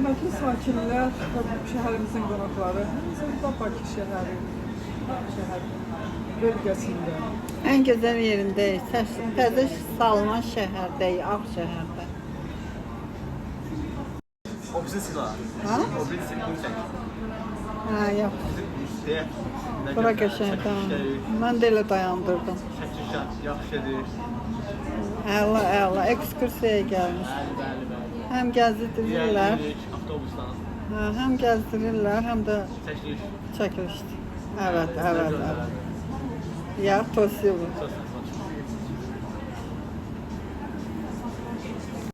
Hörmətli sakinlər və şəhərimizin qonaqları, bizim Bakı şəhəri, şəhər bölgəsində. En güzel yerindeyiz. Təzə salınan şəhərdəyik, Ağşəhərdə. Ofisin silah. Ha? Ofisin silah. Ha, yox. Deyə. Bura qəşəng, tamam. Mən də elə dayandırdım. Şəkil yaxşıdır. Əla, əla. Ekskursiyaya gəlmiş. Bəli. Həm gəzdirirlər, Avtobusdan. həm gəzdirirlər, həm də Çəkiliş. çəkilişdir. Evet. Ya, tosiyo bu. Sos.